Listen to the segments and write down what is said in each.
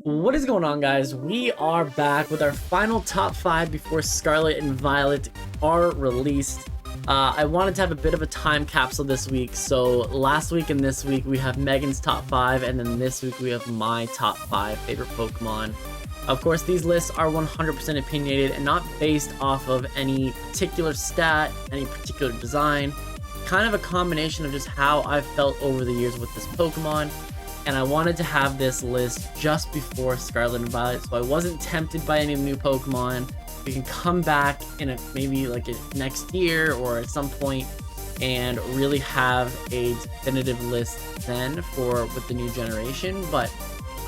What is going on, guys? We are back with our final top 5 before Scarlet and Violet are released. I wanted to have a bit of a time capsule this week. So last week and this week we have Megan's top 5, and then this week we have my top 5 favorite Pokemon. Of course, these lists are 100% opinionated and not based off of any particular stat, any particular design. Kind of a combination of just how I've felt over the years with this Pokemon. And I wanted to have this list just before Scarlet and Violet, so I wasn't tempted by any new Pokemon. We can come back in maybe like next year or at some point and really have a definitive list then with the new generation. But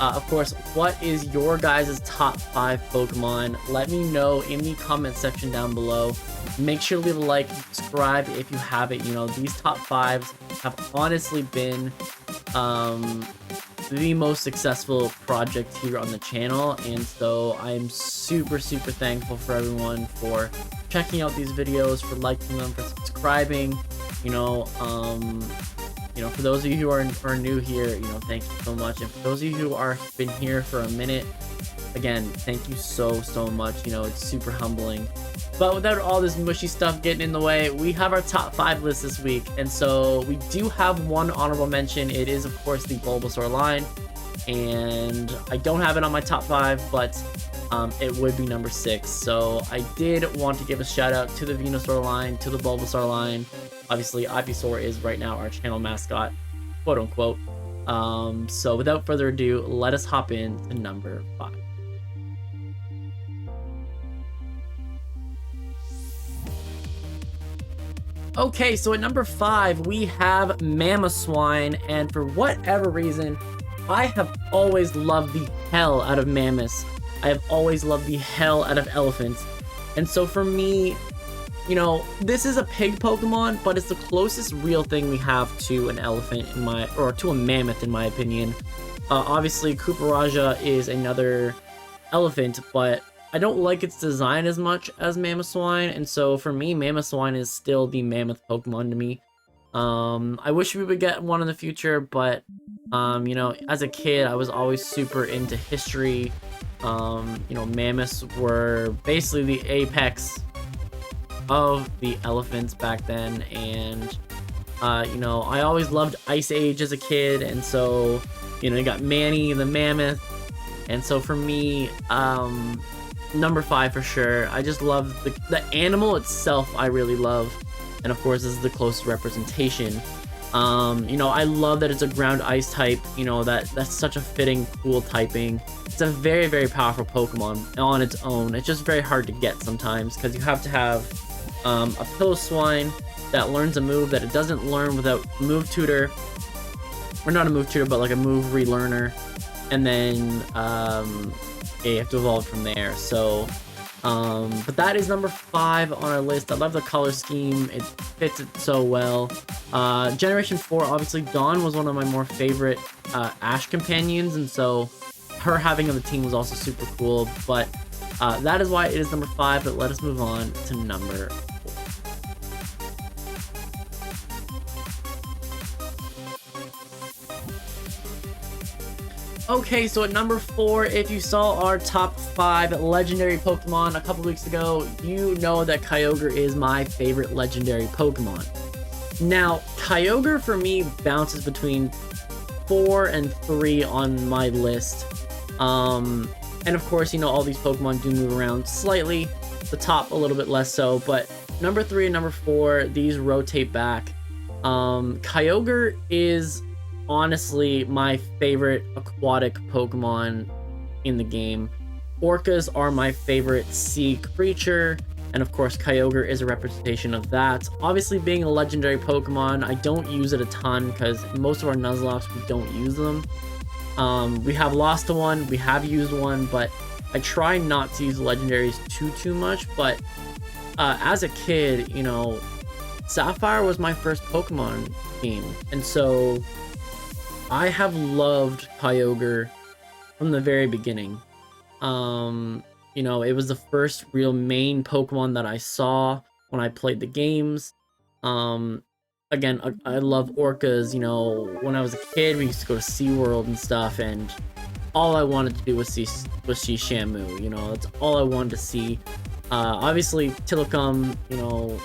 of course, what is your guys' top 5 Pokemon? Let me know in the comment section down below. Make sure to leave a like, subscribe if you haven't. You know, these top 5s have honestly been the most successful project here on the channel, and so I'm super thankful for everyone for checking out these videos, for liking them, for subscribing. For those of you who are new here, thank you so much. And for those of you who are been here for a minute, again, thank you so much. It's super humbling. But without all this mushy stuff getting in the way, we have our top 5 list this week. And so we do have one honorable mention. It is, of course, the Bulbasaur line. And I don't have it on my top 5, but it would be number 6. So I did want to give a shout out to the Venusaur line, to the Bulbasaur line. Obviously, Ivysaur is right now our channel mascot, quote unquote. So without further ado, let us hop in to number 5. Okay, so at number 5, we have Mamoswine, and for whatever reason, I have always loved the hell out of mammoths. I have always loved the hell out of elephants. And so for me, this is a pig Pokemon, but it's the closest real thing we have to an elephant or to a mammoth in my opinion. Obviously, Kuparaja is another elephant, but I don't like its design as much as Mamoswine, and so for me, Mamoswine is still the mammoth Pokemon to me. I wish we would get one in the future, but as a kid, I was always super into history. Mammoths were basically the apex of the elephants back then, and I always loved Ice Age as a kid, and so you got Manny the mammoth, and so for me, number 5 for sure. I just love the animal itself. I really love, and of course this is the closest representation. I love that it's a ground ice type. That's such a fitting cool typing. It's a very powerful Pokemon on its own. It's just very hard to get sometimes because you have to have a Piloswine that learns a move that it doesn't learn without move tutor, or not a move tutor but like a move relearner, and then you have to evolve from there. So but that is number 5 on our list. I love the color scheme. It fits it so well. Generation 4, obviously Dawn was one of my more favorite Ash companions, and so her having on the team was also super cool. But that is why it is number 5. But let us move on to number 4. Okay, so at number 4, if you saw our top 5 legendary Pokemon a couple weeks ago, you know that Kyogre is my favorite legendary Pokemon. Now, Kyogre for me bounces between 4 and 3 on my list. And of course, all these Pokemon do move around slightly, the top a little bit less so, but number 3 and number 4, these rotate back. Kyogre is honestly my favorite aquatic Pokemon in the game. Orcas are my favorite sea creature, and of course Kyogre is a representation of that. Obviously, being a legendary Pokemon, I don't use it a ton because most of our Nuzlockes we don't use them. We have lost one, we have used one, but I try not to use legendaries too much. But as a kid, Sapphire was my first Pokemon game, and so I have loved Kyogre from the very beginning. It was the first real main Pokemon that I saw when I played the games. Again, I love orcas. When I was a kid, we used to go to SeaWorld and stuff, and all I wanted to do was see Shamu. You know, that's all I wanted to see. Obviously, Tilikum, you know,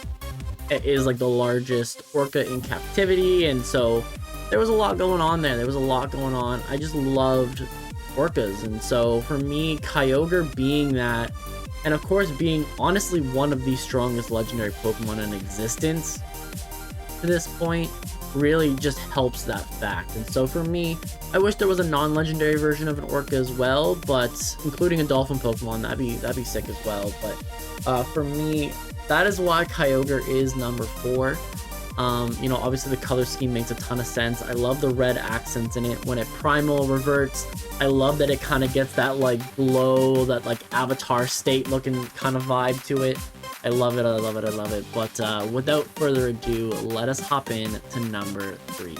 is like the largest orca in captivity, and so there was a lot going on there. There was a lot going on. I just loved orcas, and so for me, Kyogre being that, and of course being honestly one of the strongest legendary Pokemon in existence to this point, really just helps that fact. And so for me, I wish there was a non-legendary version of an orca as well, but including a dolphin Pokemon, that'd be sick as well. But for me, that is why Kyogre is number 4. You know, obviously the color scheme makes a ton of sense. I love the red accents in it. When it primal reverts, I love that it kind of gets that like glow, that like avatar state looking kind of vibe to it. I love it, I love it, I love it. But without further ado, let us hop in to number 3.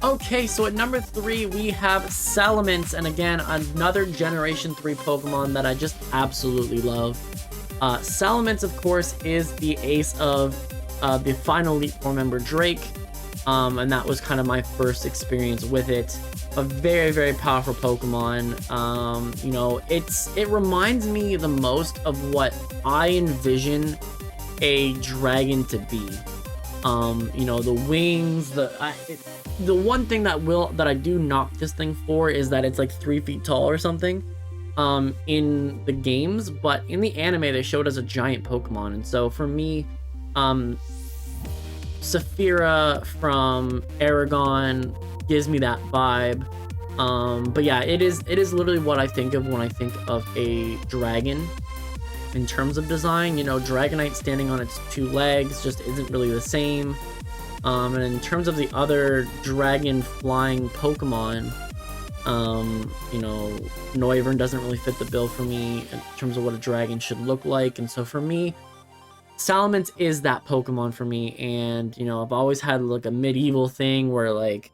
Okay, so at number 3, we have Salamence, and again, another Generation 3 Pokemon that I just absolutely love. Salamence, of course, is the ace of the final Elite Four member Drake, and that was kind of my first experience with it. A very, very powerful Pokemon. You know, it reminds me the most of what I envision a dragon to be. You know, the wings, the one thing that I do knock this thing for is that it's like 3 feet tall or something in the games, but in the anime they showed as a giant Pokemon. And so for me, Saphira from Aragon gives me that vibe. But yeah, it is literally what I think of when I think of a dragon in terms of design. You know, Dragonite standing on its 2 legs just isn't really the same. And in terms of the other dragon flying Pokemon, you know, Noivern doesn't really fit the bill for me in terms of what a dragon should look like. And so for me, Salamence is that Pokemon for me. And, you know, I've always had like a medieval thing where, like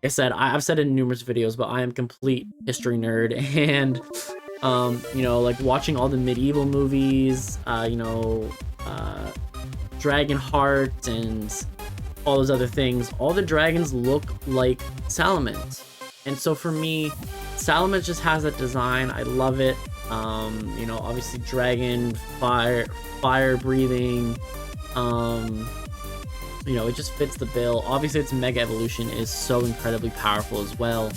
I said, I've said it in numerous videos, but I am complete history nerd. And, you know, like watching all the medieval movies, you know, Dragonheart and all those other things, all the dragons look like Salamence. And so for me, Salamence just has that design. I love it. You know, obviously dragon, fire breathing, you know, it just fits the bill. Obviously its Mega Evolution is so incredibly powerful as well.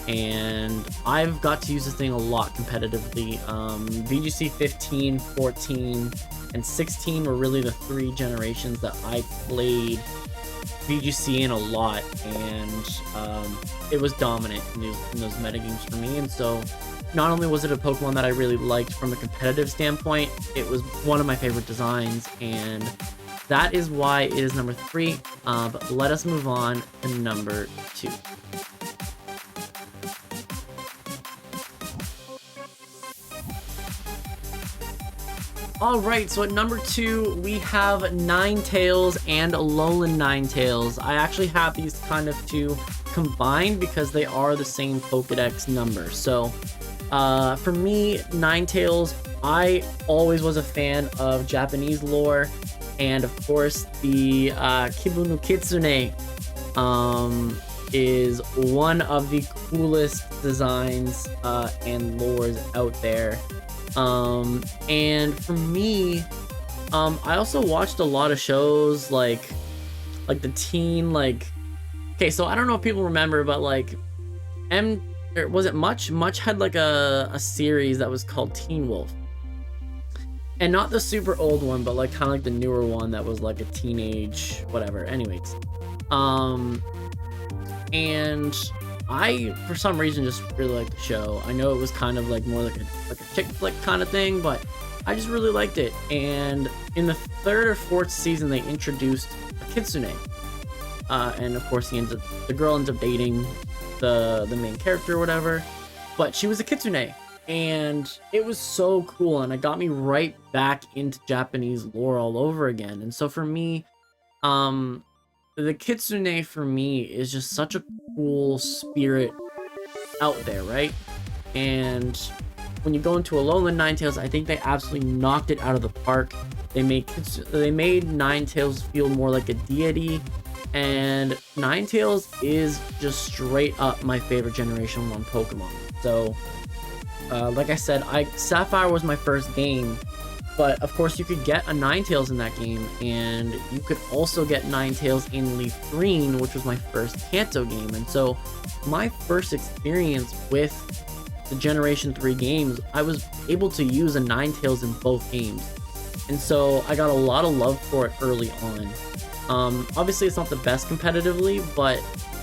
And I've got to use this thing a lot competitively. VGC 15, 14, and 16 were really the 3 generations that I played VGC in a lot, and it was dominant in those metagames for me. And so not only was it a Pokemon that I really liked from a competitive standpoint, it was one of my favorite designs, and that is why it is number 3. But let us move on to number 2. Alright, so at number 2, we have Ninetales and Alolan Ninetales. I actually have these kind of 2 combined because they are the same Pokedex number. So, for me, Ninetales, I always was a fan of Japanese lore, and of course, the Kibu no Kitsune is one of the coolest designs and lores out there. And for me, I also watched a lot of shows like the teen, like, okay, so I don't know if people remember, but like was it Much had like a series that was called Teen Wolf, and not the super old one, but like kind of like the newer one that was like a teenage whatever. Anyways, and I, for some reason, just really liked the show. I know it was kind of like more like a chick flick kind of thing, but I just really liked it. And in the 3rd or 4th season, they introduced a Kitsune. And of course, the girl ends up dating the main character or whatever. But she was a Kitsune. And it was so cool, and it got me right back into Japanese lore all over again. And so for me, the Kitsune for me is just such a cool spirit out there, right? And when you go into Alolan Ninetales, I think they absolutely knocked it out of the park. They made Ninetales feel more like a deity, and Ninetales is just straight up my favorite Generation 1 Pokemon. So, like I said, Sapphire was my first game, but of course you could get a Ninetales in that game, and you could also get Ninetales in Leaf Green, which was my first Kanto game. And so my first experience with the Generation 3 games, I was able to use a Ninetales in both games. And so I got a lot of love for it early on. Obviously it's not the best competitively, but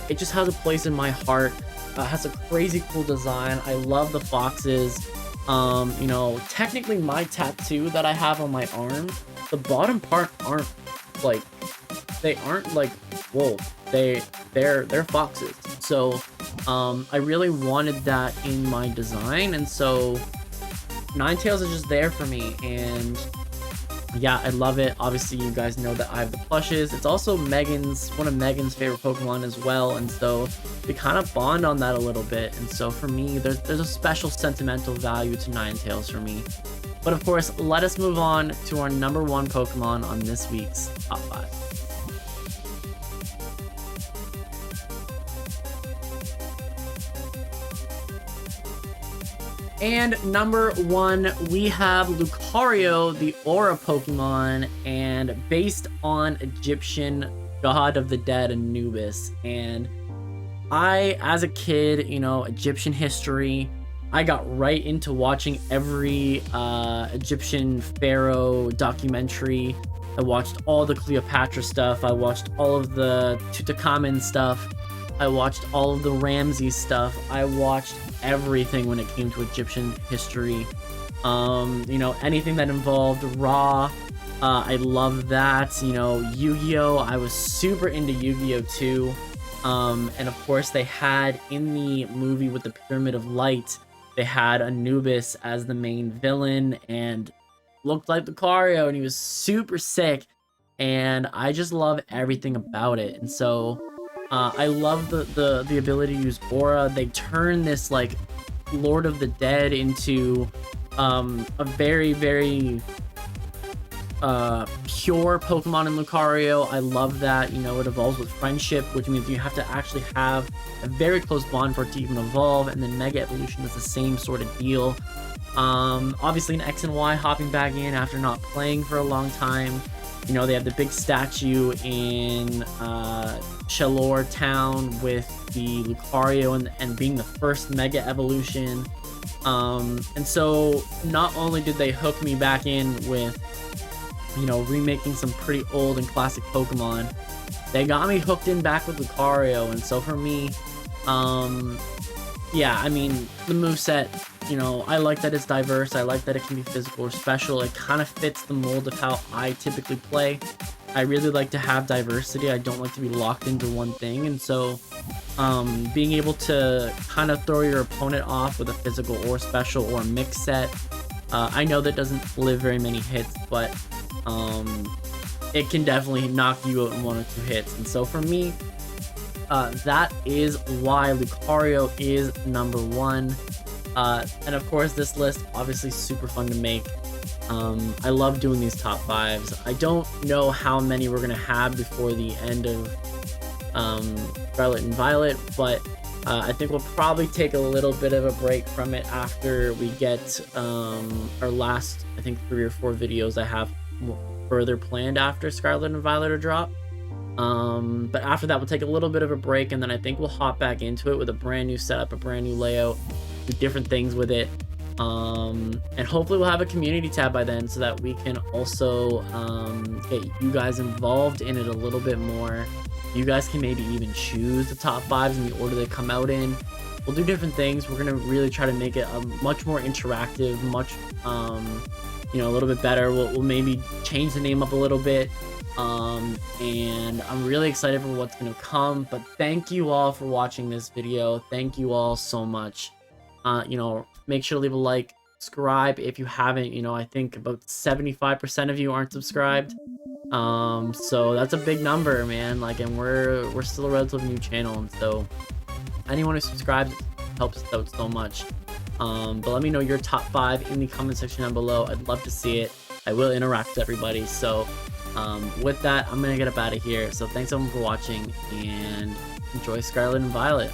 it just has a place in my heart. Has a crazy cool design. I love the foxes. You know, technically my tattoo that I have on my arm, the bottom part aren't like wolves. They're foxes. So I really wanted that in my design, and so Ninetales is just there for me. And yeah, I love it. Obviously, you guys know that I have the plushes. It's also one of Megan's favorite Pokemon as well, and so we kind of bond on that a little bit. And so for me, there's a special sentimental value to Ninetales for me. But of course, let us move on to our number 1 Pokemon on this week's Top 5. And number 1, we have Lucario, the Aura Pokemon, and based on Egyptian god of the dead, Anubis. And I, as a kid, you know, Egyptian history, I got right into watching every Egyptian pharaoh documentary. I watched all the Cleopatra stuff. I watched all of the Tutankhamun stuff. I watched all of the Ramses stuff. I watched everything when it came to Egyptian history. You know, anything that involved Ra, I loved that. You know, Yu-Gi-Oh! I was super into Yu-Gi-Oh! Too. And of course, they had in the movie with the Pyramid of Light, they had Anubis as the main villain and looked like Lucario, and he was super sick. And I just love everything about it. And so I love the ability to use Aura. They turn this like Lord of the Dead into a very, very pure Pokemon in Lucario. I love that. You know, it evolves with friendship, which means you have to actually have a very close bond for it to even evolve. And then Mega Evolution is the same sort of deal. Obviously in X and Y, hopping back in after not playing for a long time. You know, they have the big statue in Chalor Town with the Lucario and being the first Mega Evolution. And so not only did they hook me back in with, you know, remaking some pretty old and classic Pokemon, they got me hooked in back with Lucario. And so for me, yeah, I mean, the moveset, you know, I like that it's diverse. I like that it can be physical or special. It kind of fits the mold of how I typically play. I really like to have diversity. I don't like to be locked into one thing. And so being able to kind of throw your opponent off with a physical or special or mix set, I know that doesn't live very many hits, but it can definitely knock you out in 1 or 2 hits. And so for me, that is why Lucario is number 1. And of course, this list obviously super fun to make. I love doing these top 5s. I don't know how many we're gonna have before the end of Scarlet and Violet, but I think we'll probably take a little bit of a break from it after we get our last, I think, 3 or 4 videos I have further planned after Scarlet and Violet are dropped. But after that, we'll take a little bit of a break, and then I think we'll hop back into it with a brand new setup, a brand new layout, do different things with it. And hopefully we'll have a community tab by then so that we can also get you guys involved in it a little bit more. You guys can maybe even choose the top 5s in the order they come out in. We'll do different things. We're gonna really try to make it a much more interactive, much you know, a little bit better. We'll maybe change the name up a little bit. And I'm really excited for what's gonna come. But thank you all for watching this video. Thank you all so much. You know, make sure to leave a like, subscribe if you haven't. You know, I think about 75% of you aren't subscribed. So that's a big number, man. Like, and we're still a relatively new channel, and so anyone who subscribes helps us out so much. But let me know your top 5 in the comment section down below. I'd love to see it. I will interact with everybody. So with that, I'm gonna get up out of here. So thanks everyone for watching, and enjoy Scarlet and Violet.